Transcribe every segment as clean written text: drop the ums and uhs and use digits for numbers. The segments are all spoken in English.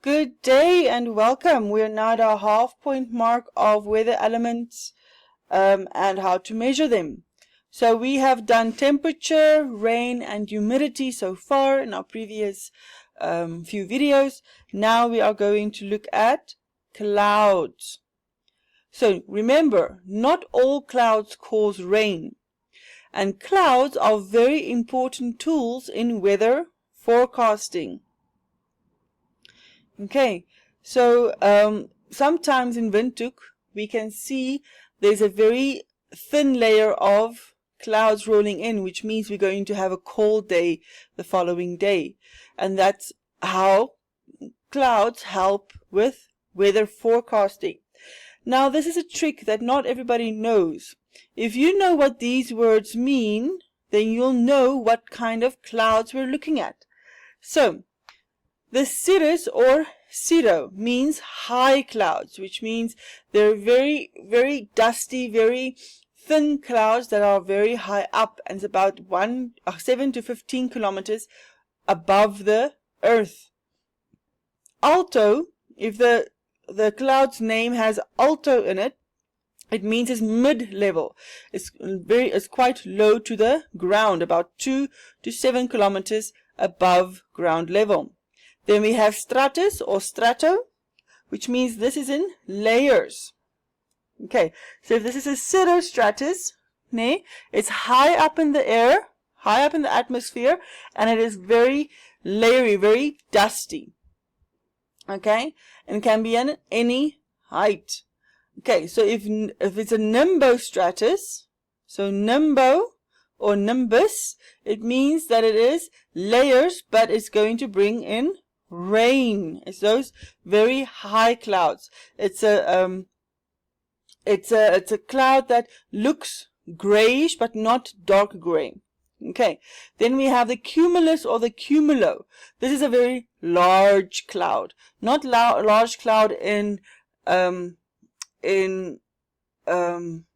Good day and welcome. We're now at our half-point mark of weather elements and how to measure them. So we have done temperature, rain and humidity so far in our previous few videos. Now we are going to look at clouds. So remember, not all clouds cause rain, and clouds are very important tools in weather forecasting. Okay, so sometimes in Windhoek we can see there's a very thin layer of clouds rolling in, which means we're going to have a cold day the following day. And that's how clouds help with weather forecasting. Now this is a trick that not everybody knows. If you know what these words mean, then you'll know what kind of clouds we're looking at. So the cirrus or cirro means high clouds, which means they're very, very dusty, very thin clouds that are very high up, and it's about 7 to 15 kilometers above the earth. Alto, if the cloud's name has alto in it, it means it's mid-level. It's quite low to the ground, about 2 to 7 kilometers above ground level. Then we have stratus or strato, which means this is in layers. Okay, so if this is a cirrostratus, it's high up in the air, high up in the atmosphere, and it is very layery, very dusty. Okay, and can be at any height. Okay, so if it's a nimbostratus, so nimbo or nimbus, it means that it is layers, but it's going to bring in rain. It's those very high clouds. It's a cloud that looks grayish but not dark gray. Okay, then we have the cumulus or the cumulo. This is a very large cloud, not large cloud in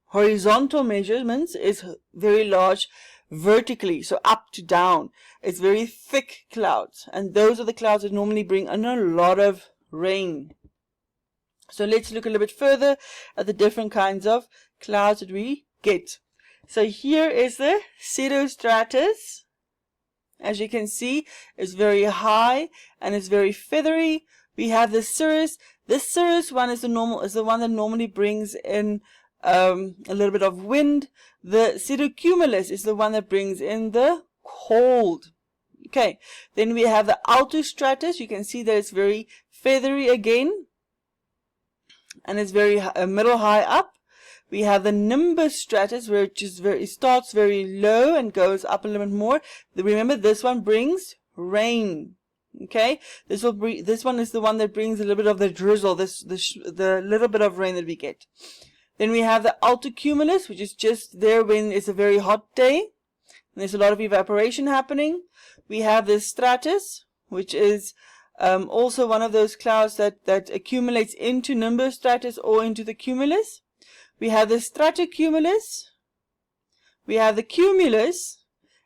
horizontal measurements. Is very large vertically, so up to down. It's very thick clouds, and those are the clouds that normally bring in a lot of rain. So let's look a little bit further at the different kinds of clouds that we get. So here is the cirrostratus. As you can see, it's very high and it's very feathery. We have the cirrus. This cirrus one is the one that normally brings in a little bit of wind. The cirrocumulus is the one that brings in the cold. Okay, then we have the altostratus. You can see that it's very feathery again, and it's very middle high up. We have the nimbostratus, which is it starts very low and goes up a little bit more. Remember, this one brings rain. Okay, this one is the one that brings a little bit of the drizzle, the little bit of rain that we get. Then we have the altocumulus, which is just there when it's a very hot day and there's a lot of evaporation happening. We have the stratus, which is also one of those clouds that accumulates into nimbostratus or into the cumulus. We have the stratocumulus, we have the cumulus,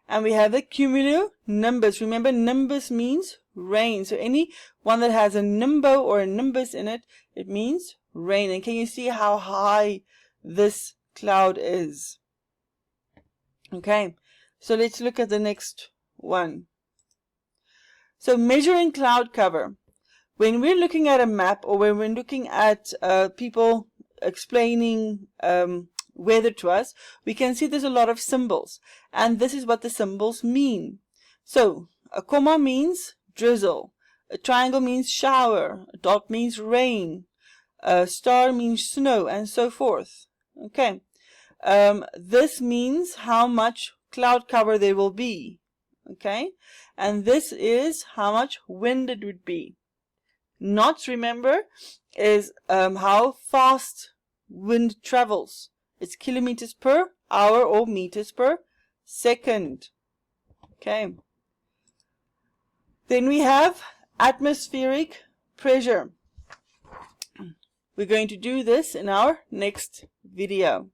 and we have the cumulonimbus. Remember, nimbus means rain. So any one that has a nimbo or a nimbus in it, it means rain. And can you see how high this cloud is? Okay, so let's look at the next one. So measuring cloud cover. When we're looking at a map, or when we're looking at people explaining weather to us, we can see there's a lot of symbols, and this is what the symbols mean. So a comma means drizzle, a triangle means shower, a dot means rain, a star means snow, and so forth. Okay, this means how much cloud cover there will be. Okay, and this is how much wind it would be. Knots, remember, is how fast wind travels. It's kilometers per hour or meters per second. Okay. Then we have atmospheric pressure. We're going to do this in our next video.